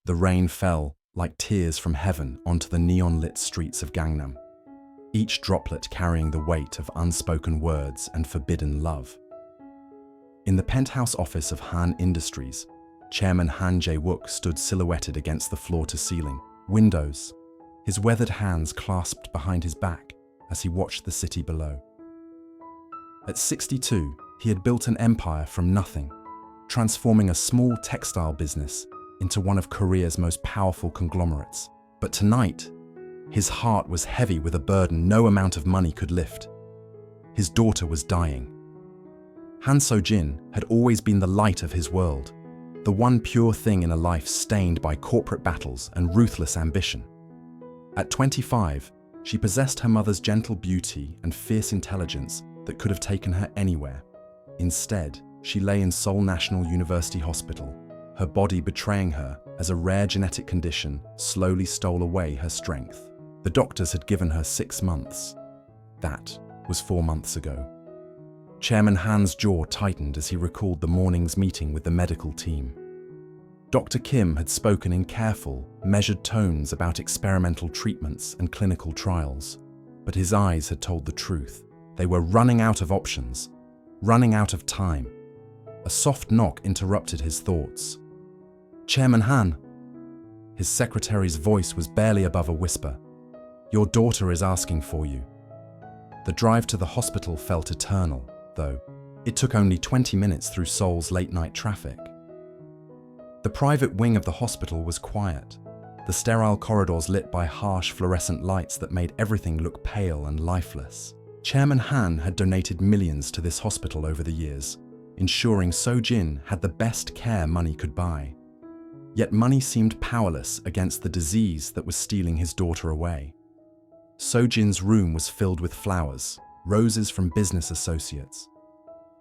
The rain fell like tears from heaven onto the neon-lit streets of Gangnam, each droplet carrying the weight of unspoken words and forbidden love. In the penthouse office of Han Industries, Chairman Han Jae-wook stood silhouetted against the floor-to-ceiling windows, his weathered hands clasped behind his back as he watched the city below. At 62, he had built an empire from nothing, transforming a small textile business into one of Korea's most powerful conglomerates. But tonight, his heart was heavy with a burden no amount of money could lift. His daughter was dying. Han So-jin had always been the light of his world, the one pure thing in a life stained by corporate battles and ruthless ambition. At 25, she possessed her mother's gentle beauty and fierce intelligence that could have taken her anywhere. Instead, she lay in Seoul National University Hospital, her body betraying her as a rare genetic condition slowly stole away her strength. The doctors had given her 6 months. That was 4 months ago. Chairman Han's jaw tightened as he recalled the morning's meeting with the medical team. Dr. Kim had spoken in careful, measured tones about experimental treatments and clinical trials, but his eyes had told the truth. They were running out of options, running out of time. A soft knock interrupted his thoughts. "Chairman Han." His secretary's voice was barely above a whisper. "Your daughter is asking for you." The drive to the hospital felt eternal, though. It took only 20 minutes through Seoul's late-night traffic. The private wing of the hospital was quiet, the sterile corridors lit by harsh fluorescent lights that made everything look pale and lifeless. Chairman Han had donated millions to this hospital over the years, ensuring So-jin had the best care money could buy. Yet money seemed powerless against the disease that was stealing his daughter away. So-jin's room was filled with flowers, roses from business associates,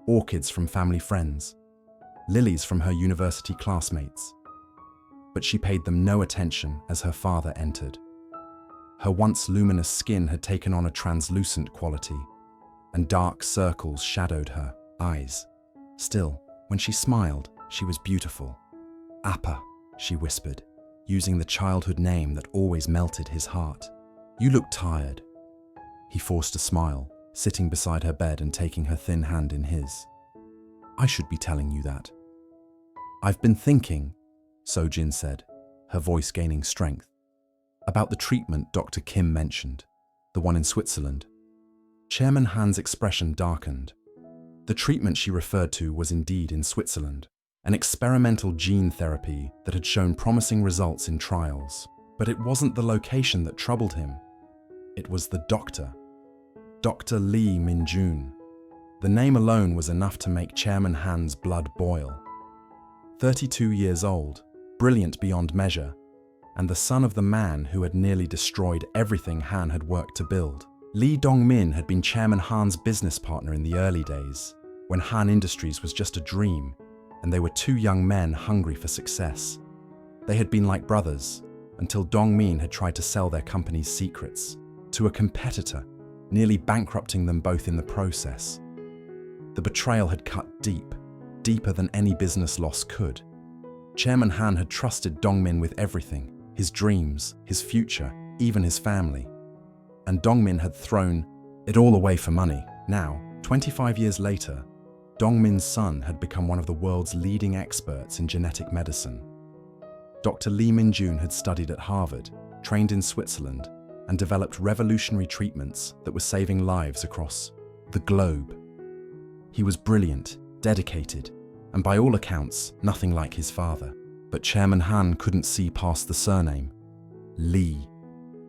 orchids from family friends, lilies from her university classmates. But she paid them no attention as her father entered. Her once luminous skin had taken on a translucent quality, and dark circles shadowed her eyes. Still, when she smiled, she was beautiful. "Appa," she whispered, using the childhood name that always melted his heart. "You look tired." He forced a smile, sitting beside her bed and taking her thin hand in his. "I should be telling you that." "I've been thinking," So-jin said, her voice gaining strength, "about the treatment Dr. Kim mentioned, the one in Switzerland." Chairman Han's expression darkened. The treatment she referred to was indeed in Switzerland, an experimental gene therapy that had shown promising results in trials. But it wasn't the location that troubled him. It was the doctor. Dr. Lee Min-jun. The name alone was enough to make Chairman Han's blood boil. 32 years old, brilliant beyond measure, and the son of the man who had nearly destroyed everything Han had worked to build. Lee Dong-min had been Chairman Han's business partner in the early days, when Han Industries was just a dream, and they were two young men hungry for success. They had been like brothers, until Dong-min had tried to sell their company's secrets to a competitor, nearly bankrupting them both in the process. The betrayal had cut deep, deeper than any business loss could. Chairman Han had trusted Dong-min with everything, his dreams, his future, even his family. And Dong-min had thrown it all away for money. Now, 25 years later, Dong-min's son had become one of the world's leading experts in genetic medicine. Dr. Lee Min-jun had studied at Harvard, trained in Switzerland, and developed revolutionary treatments that were saving lives across the globe. He was brilliant, dedicated, and by all accounts, nothing like his father. But Chairman Han couldn't see past the surname. Lee,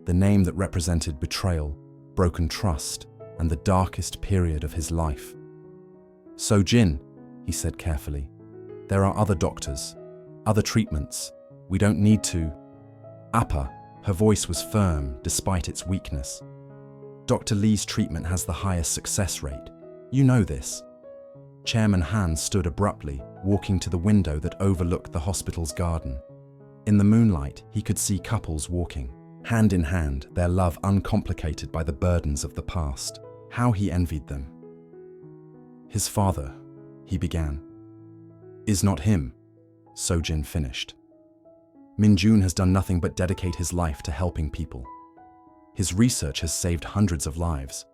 the name that represented betrayal, broken trust, and the darkest period of his life. "So-jin," he said carefully, "there are other doctors, other treatments. We don't need to." "Appa," her voice was firm despite its weakness. "Dr. Lee's treatment has the highest success rate. You know this." Chairman Han stood abruptly, walking to the window that overlooked the hospital's garden. In the moonlight, he could see couples walking, hand in hand, their love uncomplicated by the burdens of the past. How he envied them. "His father," he began. "Is not him," So-jin finished. Min-jun has done nothing but dedicate his life to helping people. His research has saved hundreds of lives.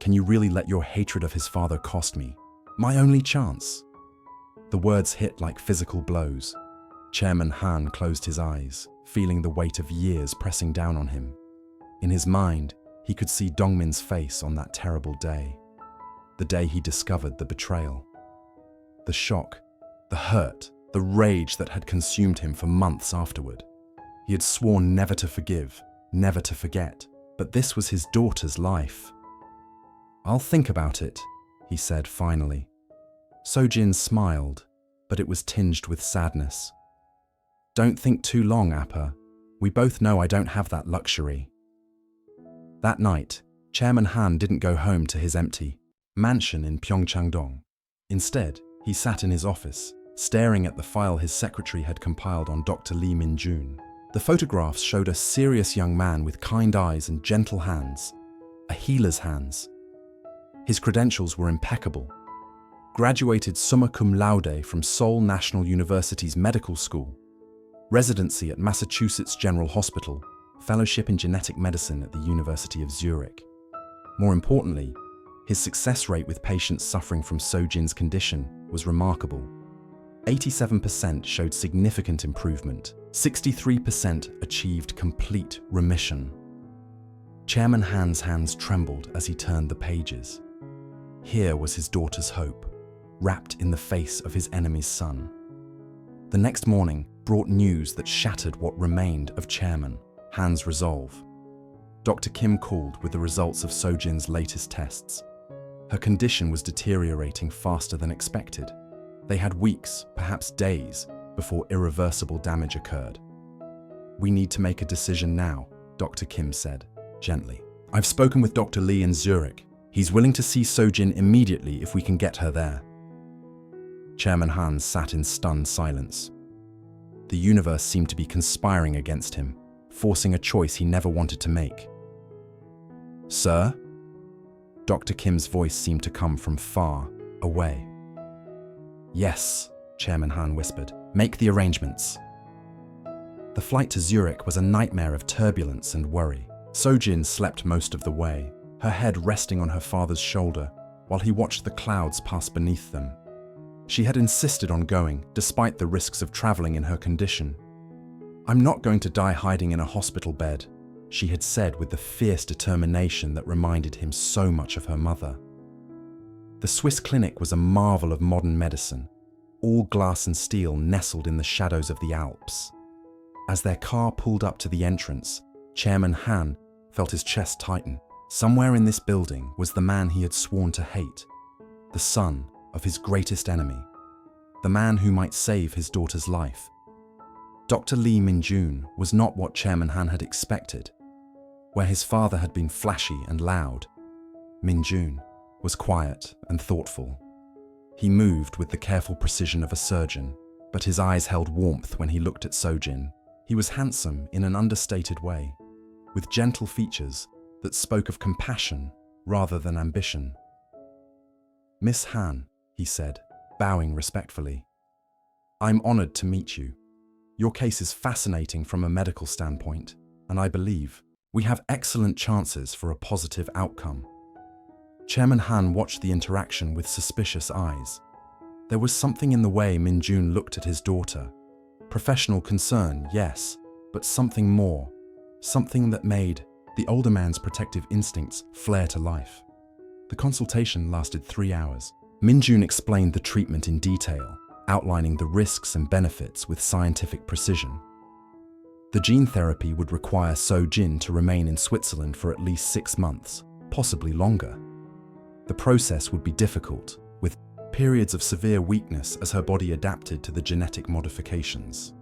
Can you really let your hatred of his father cost me my only chance? The words hit like physical blows. Chairman Han closed his eyes, feeling the weight of years pressing down on him. In his mind, he could see Dongmin's face on that terrible day. The day he discovered the betrayal. The shock, the hurt, the rage that had consumed him for months afterward. He had sworn never to forgive, never to forget, but this was his daughter's life. "I'll think about it," he said finally. Sojin smiled, but it was tinged with sadness. "Don't think too long, Appa. We both know I don't have that luxury." That night, Chairman Han didn't go home to his empty mansion in Pyeongchang-dong. Instead, he sat in his office, staring at the file his secretary had compiled on Dr. Lee Min-jun. The photographs showed a serious young man with kind eyes and gentle hands, a healer's hands. His credentials were impeccable. Graduated summa cum laude from Seoul National University's medical school, residency at Massachusetts General Hospital, fellowship in genetic medicine at the University of Zurich. More importantly, his success rate with patients suffering from Sojin's condition was remarkable. 87% showed significant improvement. 63% achieved complete remission. Chairman Han's hands trembled as he turned the pages. Here was his daughter's hope, wrapped in the face of his enemy's son. The next morning brought news that shattered what remained of Chairman Han's resolve. Dr. Kim called with the results of Sojin's latest tests. Her condition was deteriorating faster than expected. They had weeks, perhaps days, before irreversible damage occurred. "We need to make a decision now," Dr. Kim said, gently. "I've spoken with Dr. Lee in Zurich. He's willing to see Sojin immediately if we can get her there." Chairman Han sat in stunned silence. The universe seemed to be conspiring against him, forcing a choice he never wanted to make. "Sir?" Dr. Kim's voice seemed to come from far away. "Yes," Chairman Han whispered. "Make the arrangements." The flight to Zurich was a nightmare of turbulence and worry. Sojin slept most of the way, her head resting on her father's shoulder while he watched the clouds pass beneath them. She had insisted on going, despite the risks of traveling in her condition. "I'm not going to die hiding in a hospital bed," she had said with the fierce determination that reminded him so much of her mother. The Swiss clinic was a marvel of modern medicine, all glass and steel nestled in the shadows of the Alps. As their car pulled up to the entrance, Chairman Han felt his chest tighten. Somewhere in this building was the man he had sworn to hate, the son of his greatest enemy, the man who might save his daughter's life. Dr. Lee Min-jun was not what Chairman Han had expected. Where his father had been flashy and loud, Min-jun was quiet and thoughtful. He moved with the careful precision of a surgeon, but his eyes held warmth when he looked at Sojin. He was handsome in an understated way, with gentle features that spoke of compassion rather than ambition. "Miss Han," he said, bowing respectfully, "I'm honored to meet you. Your case is fascinating from a medical standpoint, and I believe we have excellent chances for a positive outcome." Chairman Han watched the interaction with suspicious eyes. There was something in the way Min-jun looked at his daughter. Professional concern, yes, but something more. Something that made the older man's protective instincts flare to life. The consultation lasted 3 hours. Min-jun explained the treatment in detail, outlining the risks and benefits with scientific precision. The gene therapy would require Sojin to remain in Switzerland for at least 6 months, possibly longer. The process would be difficult, with periods of severe weakness as her body adapted to the genetic modifications.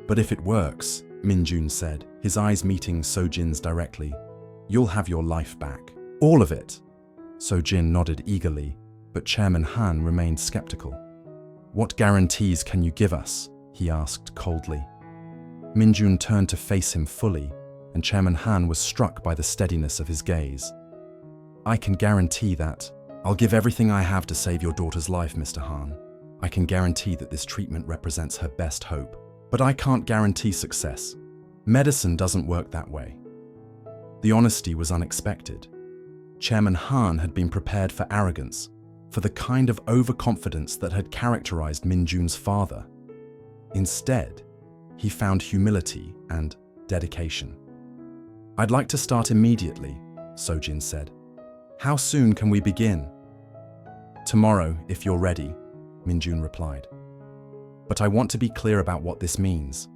"But if it works," Min-jun said, his eyes meeting Sojin's directly, "you'll have your life back. All of it." Sojin nodded eagerly, but Chairman Han remained skeptical. "What guarantees can you give us?" he asked coldly. Min-jun turned to face him fully, and Chairman Han was struck by the steadiness of his gaze. "I can guarantee that. I'll give everything I have to save your daughter's life, Mr. Han. I can guarantee that this treatment represents her best hope. But I can't guarantee success. Medicine doesn't work that way. The honesty was unexpected. Chairman Han had been prepared for arrogance, for the kind of overconfidence that had characterized Min Jun's father. Instead, he found humility and dedication. "I'd like to start immediately," Sojin said. "How soon can we begin?" "Tomorrow, if you're ready," Min Jun replied. "But I want to be clear about what this means.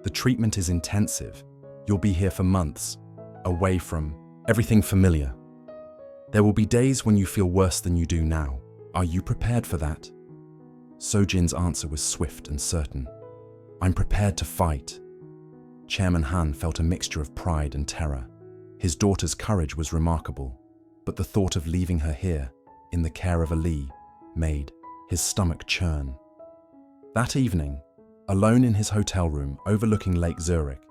The treatment is intensive. You'll be here for months, away from everything familiar. There will be days when you feel worse than you do now. Are you prepared for that?" Sojin's answer was swift and certain. "I'm prepared to fight." Chairman Han felt a mixture of pride and terror. His daughter's courage was remarkable, but the thought of leaving her here, in the care of Ali, made his stomach churn. That evening, alone in his hotel room overlooking Lake Zurich,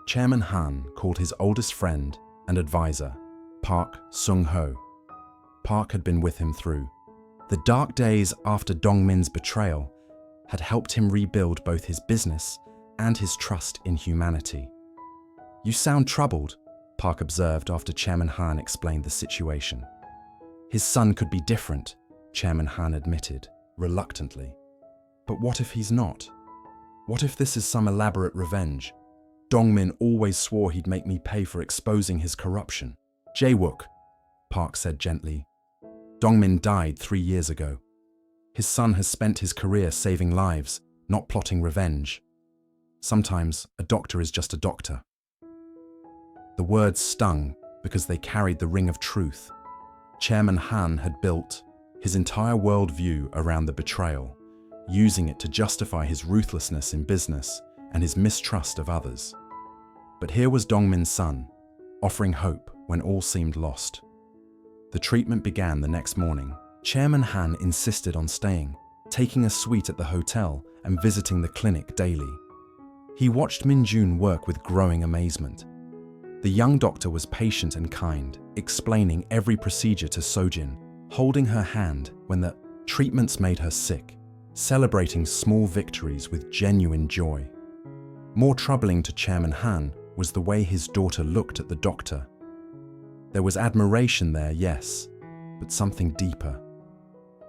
Chairman Han called his oldest friend and advisor, Park Sung-ho. Park had been with him through the dark days after Dongmin's betrayal, had helped him rebuild both his business and his trust in humanity. "You sound troubled," Park observed after Chairman Han explained the situation. "His son could be different," Chairman Han admitted, reluctantly. "But what if he's not? What if this is some elaborate revenge? Dongmin always swore he'd make me pay for exposing his corruption." "Jae-wook," Park said gently. "Dongmin died 3 years ago. His son has spent his career saving lives, not plotting revenge. Sometimes a doctor is just a doctor." The words stung because they carried the ring of truth. Chairman Han had built his entire worldview around the betrayal, using it to justify his ruthlessness in business and his mistrust of others. But here was Dongmin's son, offering hope when all seemed lost. The treatment began the next morning. Chairman Han insisted on staying, taking a suite at the hotel and visiting the clinic daily. He watched Min Jun work with growing amazement. The young doctor was patient and kind, explaining every procedure to Sojin, holding her hand when the treatments made her sick, celebrating small victories with genuine joy. More troubling to Chairman Han was the way his daughter looked at the doctor. There was admiration there, yes, but something deeper.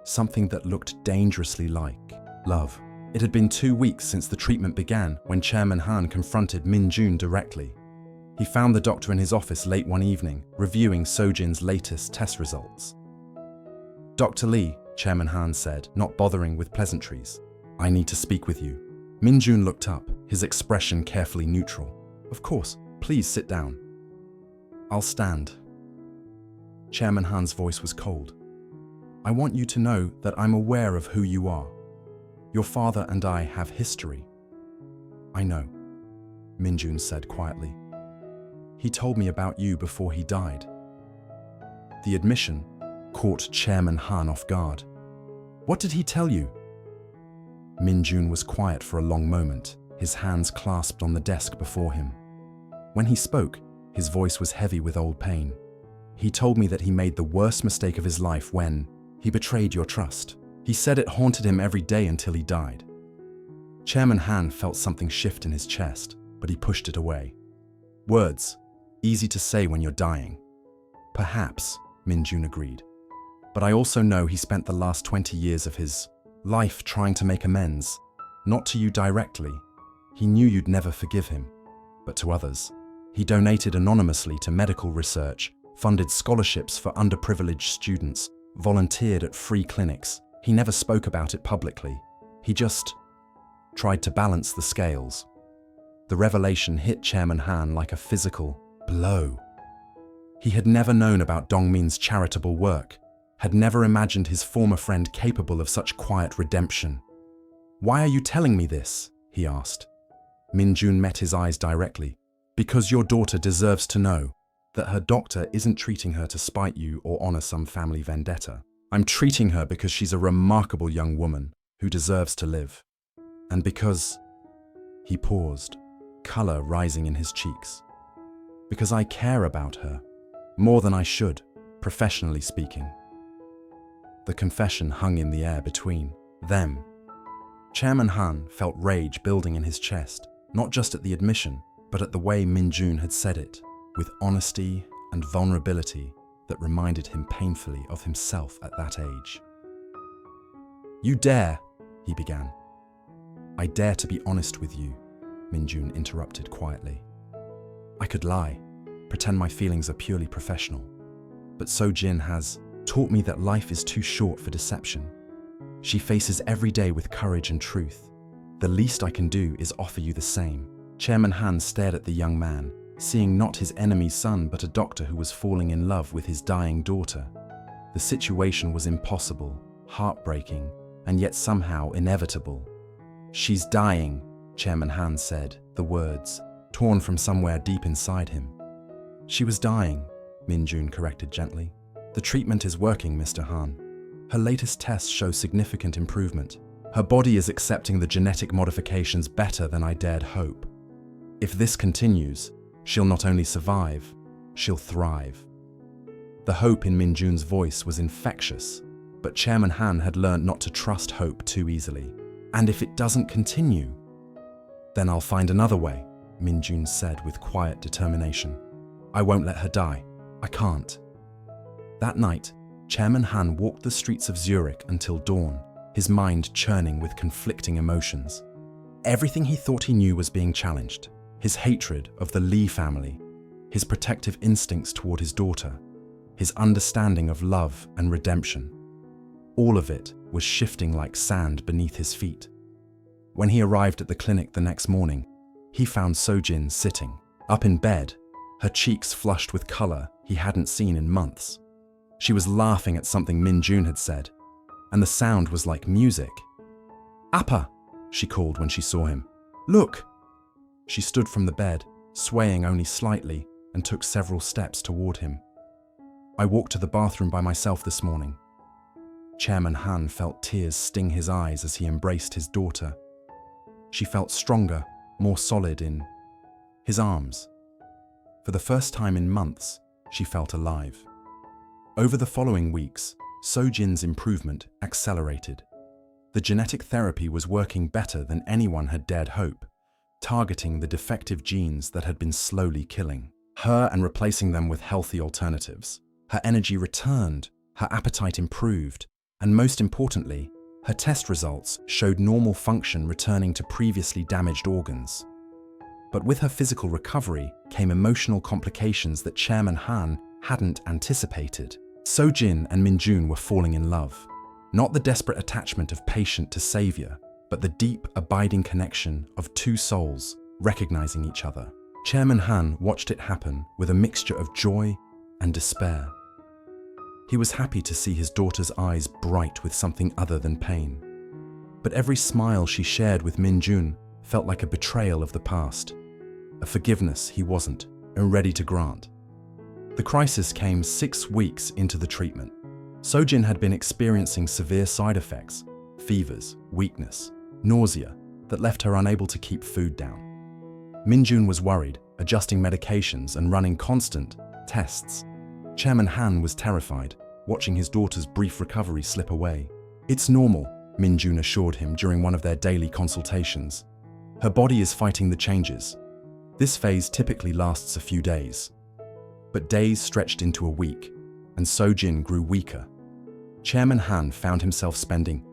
Something that looked dangerously like love. It had been 2 weeks since the treatment began when Chairman Han confronted Min Jun directly. He found the doctor in his office late one evening, reviewing Sojin's latest test results. "Dr. Lee," Chairman Han said, not bothering with pleasantries, "I need to speak with you." Min Jun looked up, his expression carefully neutral. "Of course, please sit down." "I'll stand." Chairman Han's voice was cold. "I want you to know that I'm aware of who you are. Your father and I have history." "I know," Min Jun said quietly. "He told me about you before he died." The admission caught Chairman Han off guard. "What did he tell you?" Min Jun was quiet for a long moment, his hands clasped on the desk before him. When he spoke, his voice was heavy with old pain. "He told me that he made the worst mistake of his life when he betrayed your trust. He said it haunted him every day until he died." Chairman Han felt something shift in his chest, but he pushed it away. "Words, easy to say when you're dying." "Perhaps," Min Jun agreed. "But I also know he spent the last 20 years of his life trying to make amends. Not to you directly. He knew you'd never forgive him. But to others. He donated anonymously to medical research, funded scholarships for underprivileged students, volunteered at free clinics. He never spoke about it publicly. He just tried to balance the scales." The revelation hit Chairman Han like a physical blow. He had never known about Dongmin's charitable work, had never imagined his former friend capable of such quiet redemption. "Why are you telling me this?" he asked. Min Jun met his eyes directly. "Because your daughter deserves to know that her doctor isn't treating her to spite you or honor some family vendetta. I'm treating her because she's a remarkable young woman who deserves to live. And because..." He paused, color rising in his cheeks. "Because I care about her, more than I should, professionally speaking." The confession hung in the air between them. Chairman Han felt rage building in his chest, not just at the admission, but at the way Min-jun had said it, with honesty and vulnerability that reminded him painfully of himself at that age. "You dare," he began. "I dare to be honest with you," Min-jun interrupted quietly. "I could lie, pretend my feelings are purely professional. But So-jin has taught me that life is too short for deception. She faces every day with courage and truth. The least I can do is offer you the same." Chairman Han stared at the young man, seeing not his enemy's son but a doctor who was falling in love with his dying daughter. The situation was impossible, heartbreaking, and yet somehow inevitable. "She's dying," Chairman Han said, the words torn from somewhere deep inside him. "She was dying," Min-jun corrected gently. "The treatment is working, Mr. Han. Her latest tests show significant improvement. Her body is accepting the genetic modifications better than I dared hope. If this continues, she'll not only survive, she'll thrive." The hope in Min-jun's voice was infectious, but Chairman Han had learned not to trust hope too easily. "And if it doesn't continue, then I'll find another way," Min-jun said with quiet determination. "I won't let her die. I can't." That night, Chairman Han walked the streets of Zurich until dawn, his mind churning with conflicting emotions. Everything he thought he knew was being challenged. His hatred of the Lee family, his protective instincts toward his daughter, his understanding of love and redemption. All of it was shifting like sand beneath his feet. When he arrived at the clinic the next morning, he found So-jin sitting, up in bed, her cheeks flushed with color he hadn't seen in months. She was laughing at something Min-jun had said, and the sound was like music. "Appa!" she called when she saw him. "Look!" She stood from the bed, swaying only slightly, and took several steps toward him. "I walked to the bathroom by myself this morning." Chairman Han felt tears sting his eyes as he embraced his daughter. She felt stronger, more solid in his arms. For the first time in months, she felt alive. Over the following weeks, So-jin's improvement accelerated. The genetic therapy was working better than anyone had dared hope, targeting the defective genes that had been slowly killing her and replacing them with healthy alternatives. Her energy returned, her appetite improved, and most importantly, her test results showed normal function returning to previously damaged organs. But with her physical recovery came emotional complications that Chairman Han hadn't anticipated. So-jin and Min-jun were falling in love. Not the desperate attachment of patient to savior, but the deep, abiding connection of two souls recognizing each other. Chairman Han watched it happen with a mixture of joy and despair. He was happy to see his daughter's eyes bright with something other than pain. But every smile she shared with Min-jun felt like a betrayal of the past, a forgiveness he wasn't ready to grant. The crisis came 6 weeks into the treatment. So-jin had been experiencing severe side effects, fevers, weakness, nausea, that left her unable to keep food down. Min-jun was worried, adjusting medications and running constant tests. Chairman Han was terrified, watching his daughter's brief recovery slip away. "It's normal," Min-jun assured him during one of their daily consultations. "Her body is fighting the changes. This phase typically lasts a few days." But days stretched into a week, and So-jin grew weaker. Chairman Han found himself spending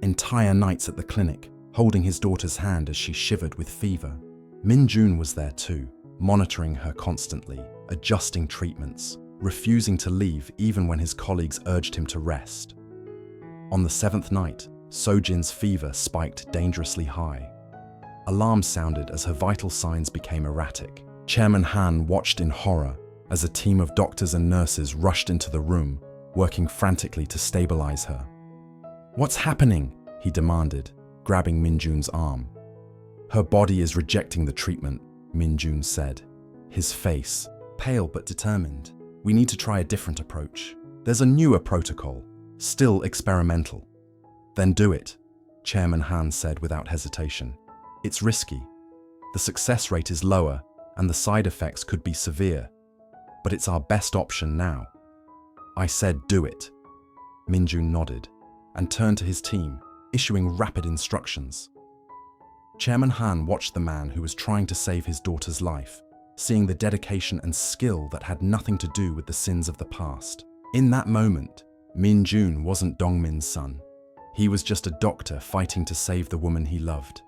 entire nights at the clinic, holding his daughter's hand as she shivered with fever. Min-jun was there too, monitoring her constantly, adjusting treatments, refusing to leave even when his colleagues urged him to rest. On the 7th night, So-jin's fever spiked dangerously high. Alarms sounded as her vital signs became erratic. Chairman Han watched in horror as a team of doctors and nurses rushed into the room, working frantically to stabilize her. "What's happening?" he demanded, grabbing Min-jun's arm. "Her body is rejecting the treatment," Min-jun said, his face pale but determined. "We need to try a different approach. There's a newer protocol, still experimental." "Then do it," Chairman Han said without hesitation. "It's risky. The success rate is lower and the side effects could be severe. But it's our best option now." "I said do it." Min-jun nodded and turned to his team, issuing rapid instructions. Chairman Han watched the man who was trying to save his daughter's life, seeing the dedication and skill that had nothing to do with the sins of the past. In that moment, Min Jun wasn't Dongmin's son. He was just a doctor fighting to save the woman he loved.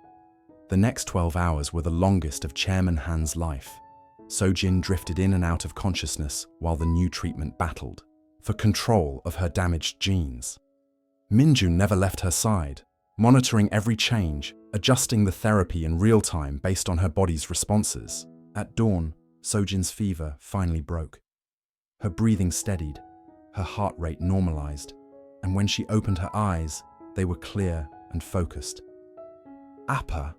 The next 12 hours were the longest of Chairman Han's life. Sojin drifted in and out of consciousness while the new treatment battled for control of her damaged genes. Minjun never left her side, monitoring every change, adjusting the therapy in real time based on her body's responses. At dawn, Sojin's fever finally broke. Her breathing steadied, her heart rate normalized, and when she opened her eyes, they were clear and focused. "Appa,"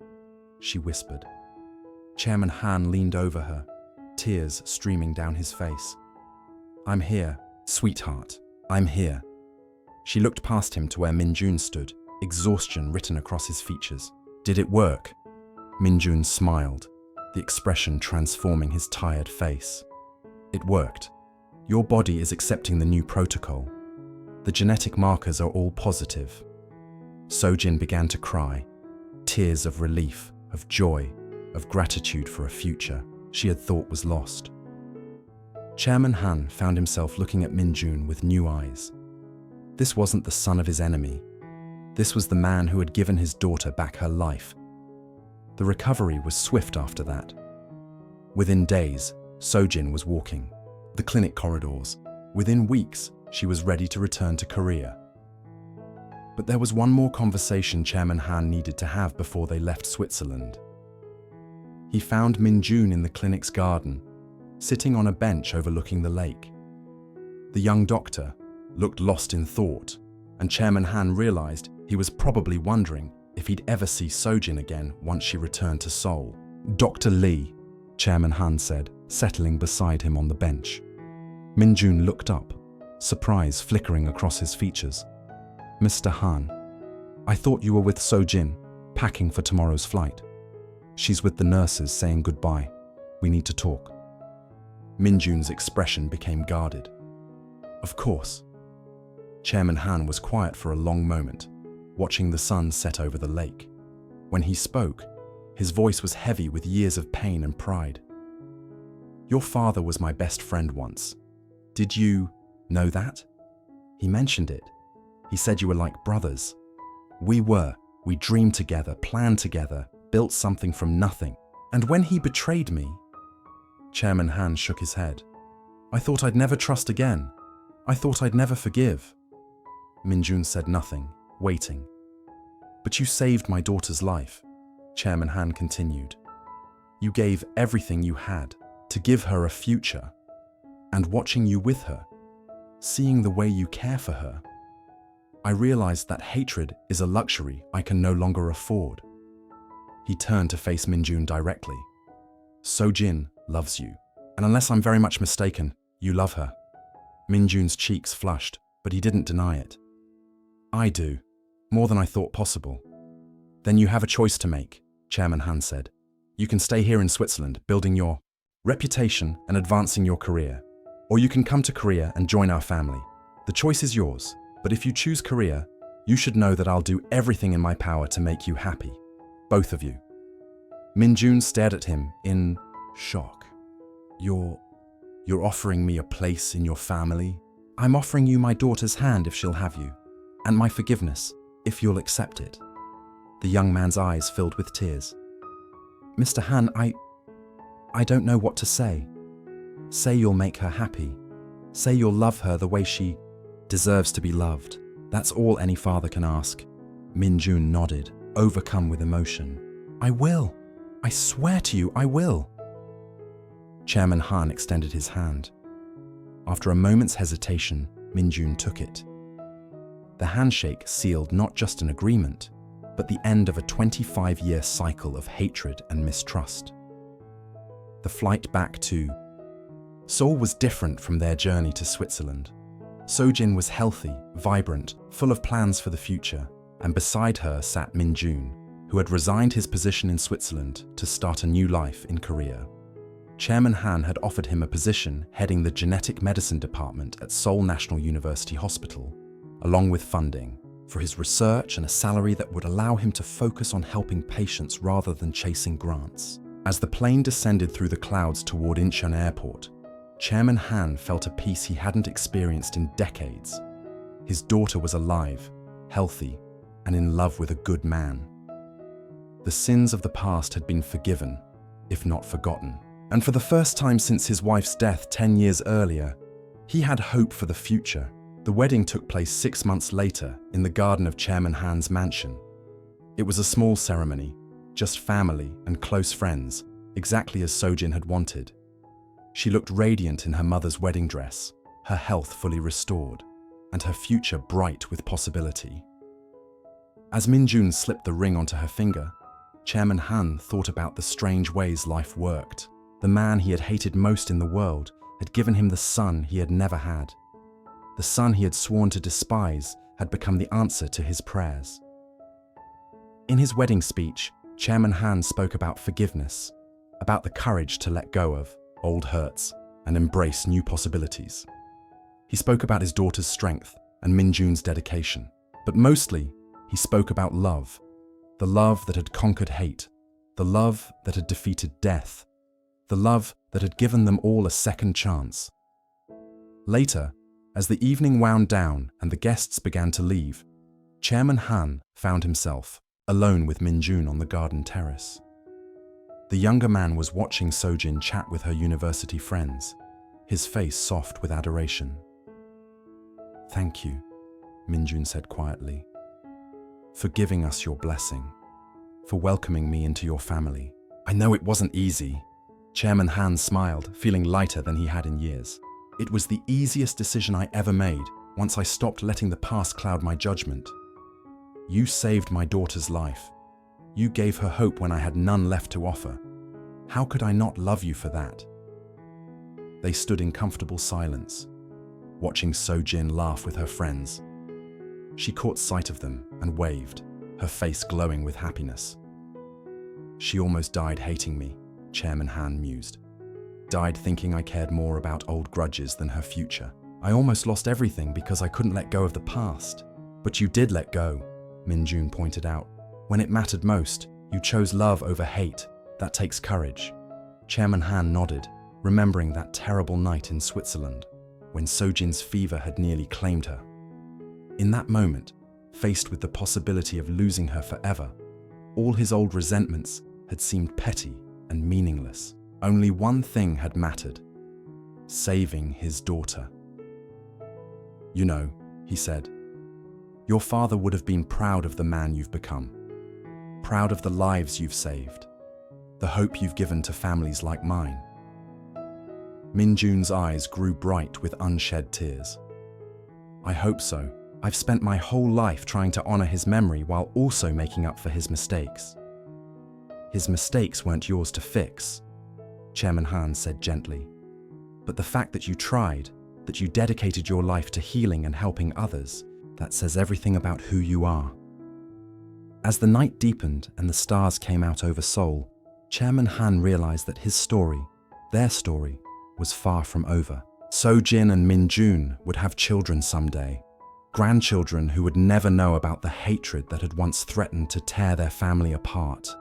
she whispered. Chairman Han leaned over her, tears streaming down his face. "I'm here, sweetheart, I'm here." She looked past him to where Minjun stood, exhaustion written across his features. "Did it work?" Minjun smiled, the expression transforming his tired face. "It worked. Your body is accepting the new protocol. The genetic markers are all positive." Sojin began to cry, tears of relief, of joy, of gratitude for a future she had thought was lost. Chairman Han found himself looking at Minjun with new eyes. This wasn't the son of his enemy. This was the man who had given his daughter back her life. The recovery was swift after that. Within days, Sojin was walking the clinic corridors. Within weeks, she was ready to return to Korea. But there was one more conversation Chairman Han needed to have before they left Switzerland. He found Minjun in the clinic's garden, sitting on a bench overlooking the lake. The young doctor looked lost in thought, and Chairman Han realized he was probably wondering if he'd ever see Sojin again once she returned to Seoul. "Dr. Lee," Chairman Han said, settling beside him on the bench. Minjun looked up, surprise flickering across his features. "Mr. Han, I thought you were with Sojin, packing for tomorrow's flight. She's with the nurses saying goodbye. We need to talk." Minjun's expression became guarded. "Of course." Chairman Han was quiet for a long moment, watching the sun set over the lake. When he spoke, his voice was heavy with years of pain and pride. "Your father was my best friend once. Did you know that? He mentioned it. He said you were like brothers. We were. We dreamed together, planned together, built something from nothing. And when he betrayed me..." Chairman Han shook his head. "I thought I'd never trust again. I thought I'd never forgive." Minjun said nothing, waiting. "But you saved my daughter's life," Chairman Han continued. "You gave everything you had to give her a future. And watching you with her, seeing the way you care for her, I realized that hatred is a luxury I can no longer afford." He turned to face Minjun directly. "Sojin loves you, and unless I'm very much mistaken, you love her." Minjun's cheeks flushed, but he didn't deny it. "I do, more than I thought possible." "Then you have a choice to make," Chairman Han said. "You can stay here in Switzerland, building your reputation and advancing your career. Or you can come to Korea and join our family. The choice is yours, but if you choose Korea, you should know that I'll do everything in my power to make you happy. Both of you." Minjun stared at him in shock. You're offering me a place in your family?" "I'm offering you my daughter's hand if she'll have you, and my forgiveness if you'll accept it." The young man's eyes filled with tears. "Mr. Han, I don't know what to say. Say you'll make her happy. Say you'll love her the way she deserves to be loved. That's all any father can ask." Minjun nodded, overcome with emotion. "I will. I swear to you, I will." Chairman Han extended his hand. After a moment's hesitation, Minjun took it. The handshake sealed not just an agreement, but the end of a 25-year cycle of hatred and mistrust. The flight back to Seoul was different from their journey to Switzerland. Sojin was healthy, vibrant, full of plans for the future, and beside her sat Minjun, who had resigned his position in Switzerland to start a new life in Korea. Chairman Han had offered him a position heading the genetic medicine department at Seoul National University Hospital, along with funding. for his research and a salary that would allow him to focus on helping patients rather than chasing grants. As the plane descended through the clouds toward Incheon Airport, Chairman Han felt a peace he hadn't experienced in decades. His daughter was alive, healthy, and in love with a good man. The sins of the past had been forgiven, if not forgotten. And for the first time since his wife's death 10 years earlier, he had hope for the future. The wedding took place 6 months later in the garden of Chairman Han's mansion. It was a small ceremony, just family and close friends, exactly as Sojin had wanted. She looked radiant in her mother's wedding dress, her health fully restored, and her future bright with possibility. As Min-jun slipped the ring onto her finger, Chairman Han thought about the strange ways life worked. The man he had hated most in the world had given him the son he had never had. The son he had sworn to despise had become the answer to his prayers. In his wedding speech, Chairman Han spoke about forgiveness, about the courage to let go of old hurts and embrace new possibilities. He spoke about his daughter's strength and Min-jun's dedication, but mostly he spoke about love, the love that had conquered hate, the love that had defeated death, the love that had given them all a second chance. Later, as the evening wound down and the guests began to leave, Chairman Han found himself alone with Min-jun on the garden terrace. The younger man was watching Sojin chat with her university friends, his face soft with adoration. "Thank you," Min-jun said quietly, "for giving us your blessing, for welcoming me into your family. I know it wasn't easy." Chairman Han smiled, feeling lighter than he had in years. "It was the easiest decision I ever made once I stopped letting the past cloud my judgment. You saved my daughter's life. You gave her hope when I had none left to offer. How could I not love you for that?" They stood in comfortable silence, watching Sojin laugh with her friends. She caught sight of them and waved, her face glowing with happiness. "She almost died hating me," Chairman Han mused. "Died thinking I cared more about old grudges than her future. I almost lost everything because I couldn't let go of the past." "But you did let go," Min-jun pointed out. "When it mattered most, you chose love over hate. That takes courage." Chairman Han nodded, remembering that terrible night in Switzerland, when Sojin's fever had nearly claimed her. In that moment, faced with the possibility of losing her forever, all his old resentments had seemed petty and meaningless. Only one thing had mattered: saving his daughter. "You know," he said, "your father would have been proud of the man you've become, proud of the lives you've saved, the hope you've given to families like mine." Min-jun's eyes grew bright with unshed tears. "I hope so. I've spent my whole life trying to honor his memory while also making up for his mistakes." "His mistakes weren't yours to fix," Chairman Han said gently. "But the fact that you tried, that you dedicated your life to healing and helping others, that says everything about who you are." As the night deepened and the stars came out over Seoul, Chairman Han realized that his story, their story, was far from over. Sojin and Min-jun would have children someday, grandchildren who would never know about the hatred that had once threatened to tear their family apart.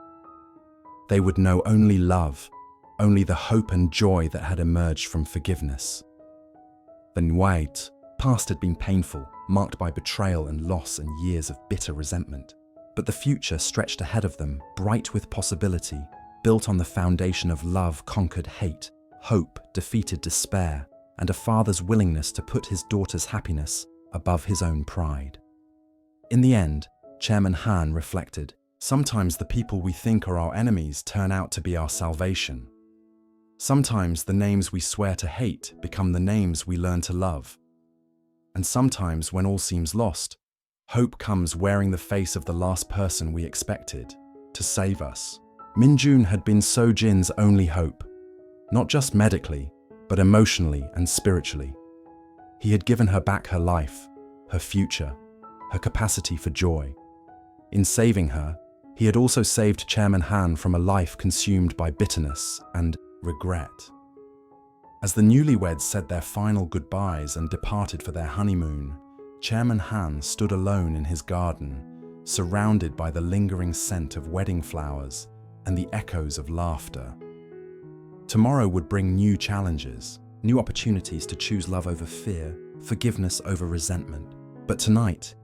They would know only love, only the hope and joy that had emerged from forgiveness. The Nwait past had been painful, marked by betrayal and loss and years of bitter resentment. But the future stretched ahead of them, bright with possibility, built on the foundation of love conquered hate, hope defeated despair, and a father's willingness to put his daughter's happiness above his own pride. In the end, Chairman Han reflected, "Sometimes the people we think are our enemies turn out to be our salvation. Sometimes the names we swear to hate become the names we learn to love. And sometimes when all seems lost, hope comes wearing the face of the last person we expected to save us." Min-jun had been Sojin's only hope, not just medically, but emotionally and spiritually. He had given her back her life, her future, her capacity for joy. In saving her, he had also saved Chairman Han from a life consumed by bitterness and regret. As the newlyweds said their final goodbyes and departed for their honeymoon, Chairman Han stood alone in his garden, surrounded by the lingering scent of wedding flowers and the echoes of laughter. Tomorrow would bring new challenges, new opportunities to choose love over fear, forgiveness over resentment. But tonight,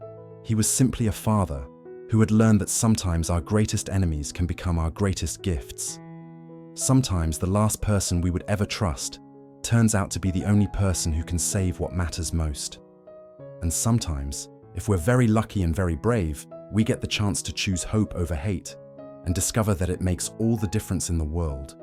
he was simply a father who had learned that sometimes our greatest enemies can become our greatest gifts. Sometimes the last person we would ever trust turns out to be the only person who can save what matters most. And sometimes, if we're very lucky and very brave, we get the chance to choose hope over hate and discover that it makes all the difference in the world.